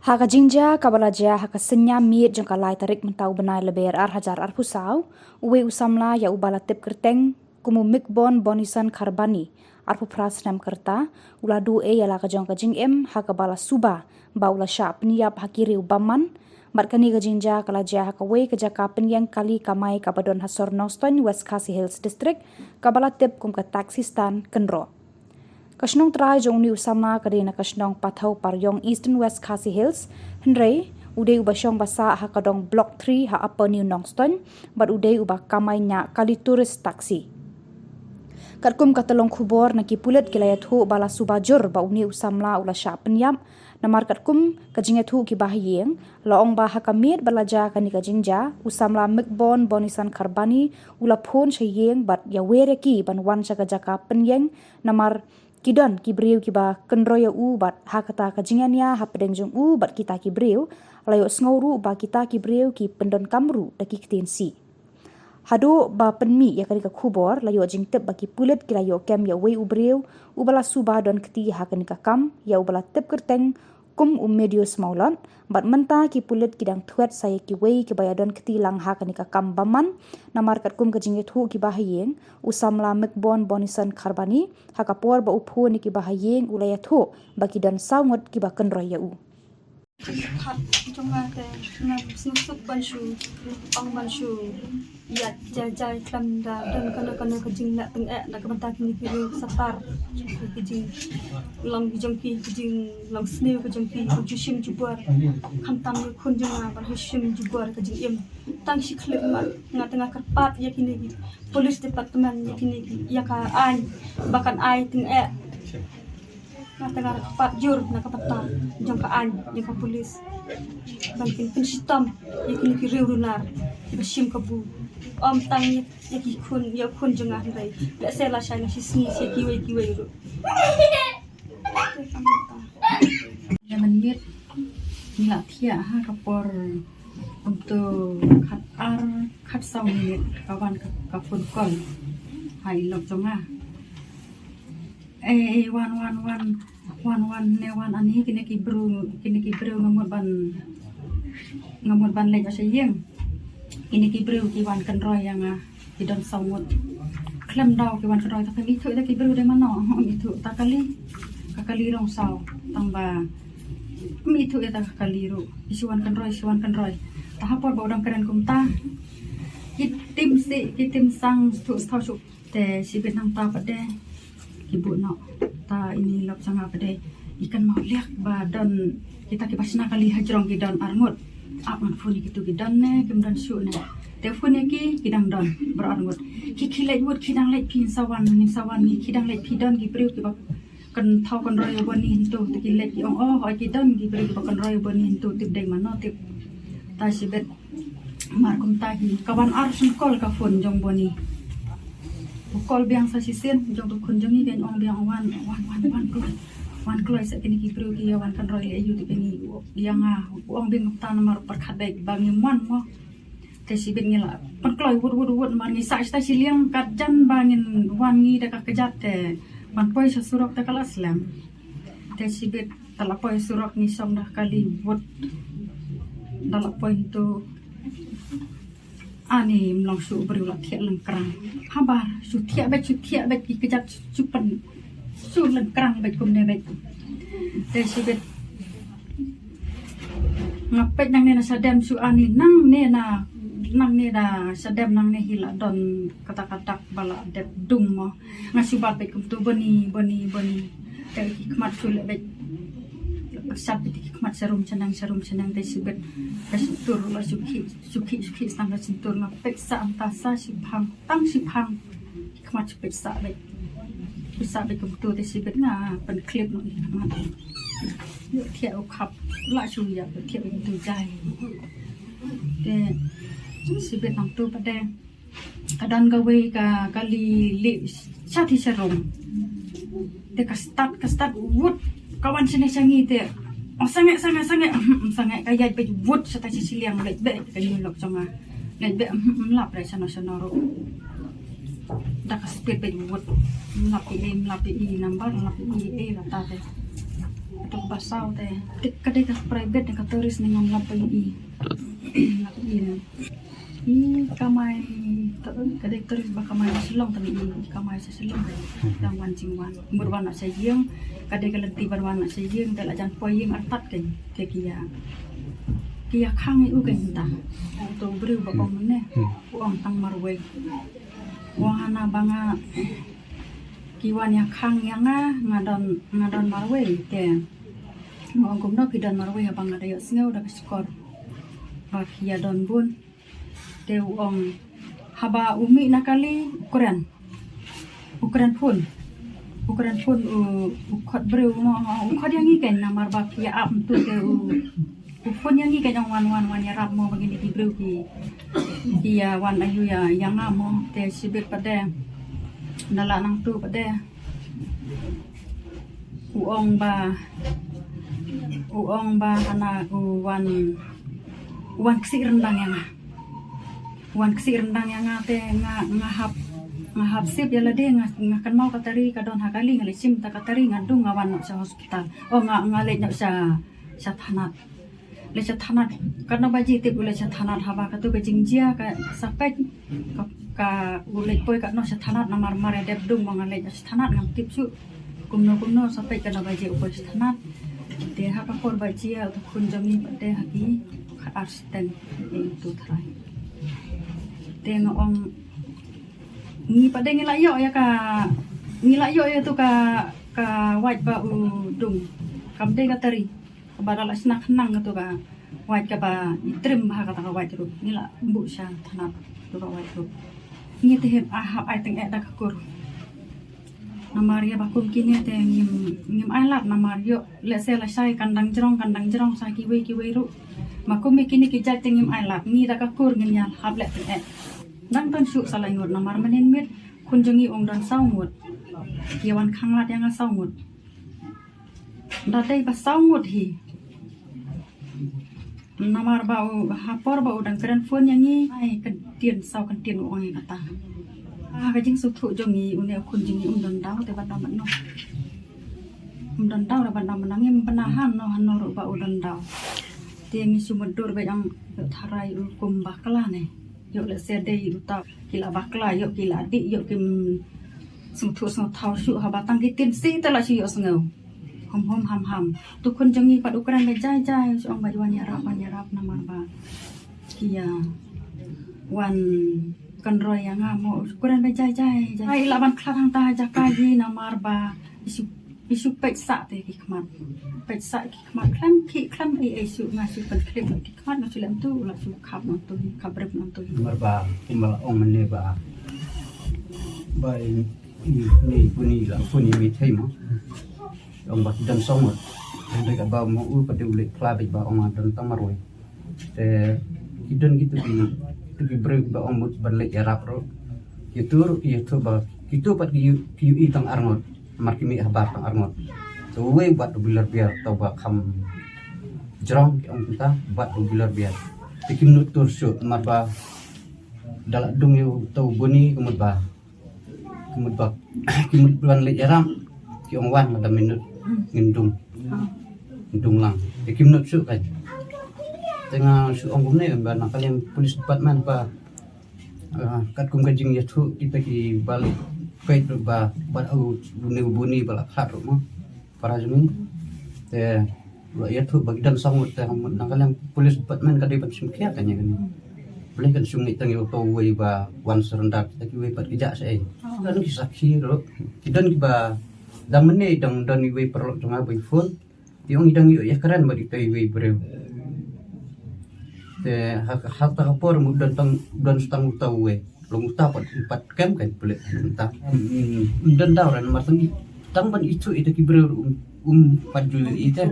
Haka jinja kabalaja haka senya miet jangka lai tarik mentau benai leber hajar pusau uwe usamla ya ubala tip kerteng kumu mikbon bonisan karbani arpu pras nam kerta uladu ya la kajong kajing haka bala suba ba ula sya peniap hakiri ubaman markani kajinja kalaja haka we kajaka penyang kali kamai kabadon hasor noston West Khasi Hills District kabala tip kum ka taxi stand kenro. Kasnong trai jong ni usama kadena kasnong pathau paryong Eastern West Khasi Hills henrei udai uba syong basa hakadong block 3 ha upper new nongston but udai uba kamai nya kali turis taksi katkum katalong khubor na kipulet kilayat hu bala subajur ba uni usamla ula sya penyam namar katkum kajinget hu ki bahiyeng laong ba hakamit balaja kani kajingja usamla mikbon bonisan karbani ula phon shayeng bat ya were ki banwan jaka penyeng namar kidon kibriu kiba kenroya u bat hakata kajingania hapedeng jong u bat kita kibriu layo sngoru ba kita kibriu ki pendon kamru daki kitensi hado ba penmi ya kali ka khubor layo jingtep baki pulet kilayo kem ya we ubriu ubala suba don keti hakani ka kam ya ubala tep kerteng kum medius maulon bat menta ki pulet kidang thuet saya ki we ki bayadon keti lang hakani ka kam baman namar kat kum kajinget hu ki bahayeng usamla mikbon bonisan karbani hakapor ba uphu ni ki bahayeng ulaya thu baki dan saungot ki ba kenroy ya u Khat chunga te na snuk banshu ong banshu ya jajai klamda dan kana kajing na teng na kabanta kini kiri sapar kajing long jongki kajing long snail kajongki jushim jubar khantam ni khunjunga ban hushim jubar kajing em tang shiklip ma nga tengah kerpat ya kini polis departemen ya kini ya ka an bahkan ai teng na tengah pat jur na kapata jangkaan jangka polis banting pensitam yakini ki reurunar bashim kabu om tang yaki kun jengah rai la sela shana sisni se kiwe ru Zaman yet nila thia ha kapor untuk khat sau minit kawan kapun kol hai lok jonga wan ne wan ani kini ki bru ngamut ban lek asayeng kini ki bru ki wan kan roy yang ki don saumut klem daw ki wan kan roy ta ki thu ta ki bru de mano mi thu ta kali rong sau tamba mi thu ta kali ru isuan kan roy ta hapor bodang keren kumta kitim sang thu thau chu te sibet nang ta pade ibu no ta ini lop sanga pade ikan mau liak ba don kita kibasna kali hajrong ki don arngut apan funi kitu ki don ne kimdan su ne te funi ki kidang don berarngut ki khilai wut kidang lai pin sawan ni kidang lai pidon ki priu ki ba kan thau kan roy boni hintu te ki lai ki ong hoi ki don ki priu ba kan roy boni hintu tip dai mano tip ta sibet markum ta hi kawan arsun kol ka fun jong boni kol biang sa sisen jong tu kun jongi ben ong biang wan kloi sa kini ki bru ki wan kan roy ayu ti kini biang ong bing ta namar perkhat dai bangi mon mo te si ben ngila pan kloi wud mar ngi sa sta siliang kat jan bangin wan ngi da ka kejat te man poi sa surok ta kala slam te si bet tala poi surok ni som dah kali wud dala poi tu ani mlong su beriulah tiak lengkrang habar su tiak bet ki kejat supen su lengkrang bet kumne bet desibet ngapet nang nena sadam su ani nang nena sadam nang ne hila don kata-kata bala dep dung mo ngasubat bet kum tu boni dari kmat su bet sapi kmat serum senang desibet tur la suki standar sintur na peksa antasa sipang kmat peksa bet kumtu desibet nga pen klip no kmat yo thiau khap la chu ya thiau tu jai de sibet nang tu pade kadan gawe ka kali li sati serum de kastat wood kawan sini sangi te sangat kaya be wood sa ta siliang lek be kanyo lok songa lek be lap ra sana ro da ka spit be wood lapi i number lapi i la ta te atau basau teh kadai ka private ka turis dengan lapai i i kamai kadai turis ba kamai selong tapi i kamai selong dan wancing wan berwarna sayang kadai ka lenti berwarna sayang dala jan poying artat kan ke kia khang i u kan ta to bru ba kom ne uang tang marwe uang hana banga kiwan ya khang yang ngadon marwe te ngong kum no kidan marwe abang ada yo sneu da skor ba kia don bun te uang haba umi nakali ukuran pun ukot bru mo ukot yang i kan namar ba kia ap tu te pun yang i kan wan ya rap mo begini ki bru ki ya wan ayu ya yang amo te sibet pada nala nang tu pada uong ba hana uwan kesi rendang yang te ngahap sip ya lade ngakan mau katari kadon hakali ngalisim ta katari ngandung ngawan sa hospital ngale nya sa thanat le sa thanat karena baji tip ule sa thanat haba katu ke jingjia ka sapek ka ulek poi ka no sa thanat na marmar dep dung mangale sa thanat ngam tip su kumno sampai kana baji upoi sa thanat te haka kor baji ya to kunjami pate haki ka arsten itu trai te ngong ni pade ngilayo ya tu ka waj ba u dung kamde ka tari kabara la snak nang tu ka waj ka ba itrim ha ka ta waj ru nila bu sha thanat tu ka waj ru ni te ahap ai teng da ka kur namaria bakum kini te ngim alat namario le se la sai kandang jerong sa kiwe ru makum kini ki jat ngim alat ni da ka kur ngin ya hab le te nang ton su salai ngut namar manin mit kunjungi ong dan saungut kiawan khanglat yang saungut dadai ba saungut hi namar bau hapor bau dan keren phone yang ni ai kan tien ong ai kata ka jing su thu jongi une kunjungi dan dau te ban man no dan dau da ban man ngim penahan no hanor bau dan dau tiang isu medur ba yang tharai kum bakla ne yo le se dei uta kila bakla yo kila di yo kim sung thau su ha batang ki tin si ta la si yo sngau hom ham tu kun jangi pad ukuran be jai so ang bajuan ya rap namar ba kia wan kan roy yang amo ukuran be jai ai laban klarang ta jakaji namar ba isu peksa te ki khmat klam ai su ngasu pen klip ki khmat ngasu lam tu la su khap nam tu khabrep nam tu marba imal ong ne ba ni puni mi thai mo ong ba dan song mo dan ka ba mo u pa de ule kla ba ong dan tamaroi te kidon gitu ki bre ba ong mut barle yarap ro itu ba itu pat ki i tang arngot markimi habar tang arngot so we buat bilar biar tau ba kham jerong ki ong kita buat bilar biar tikim nutur su marba dalak dung yu tau buni kumut ba kimut bulan le yaram ki ong wan ada minut ngindung lang tikim nut su kan tengah su ong gumne ba nakalian polis department ba kat kum kajing ya thu kita ki balik pait ba au buni bala khat mo para jumi te ya thu bagdan sangut te nakalian polis department kadai pat simkia kanya kan boleh kan sungai tangi auto we ba wan serendak kita ki we pat kijak sai kan ki sakhi ro kidan ki ba damne dang dan we perlu tengah by phone tiong idang yo ya keren ba ditai we bre te hak ta por mudan dan stang tau we long ta pat 4 kem kan boleh entah dan dauran martang tang ban itu ki bre paju itu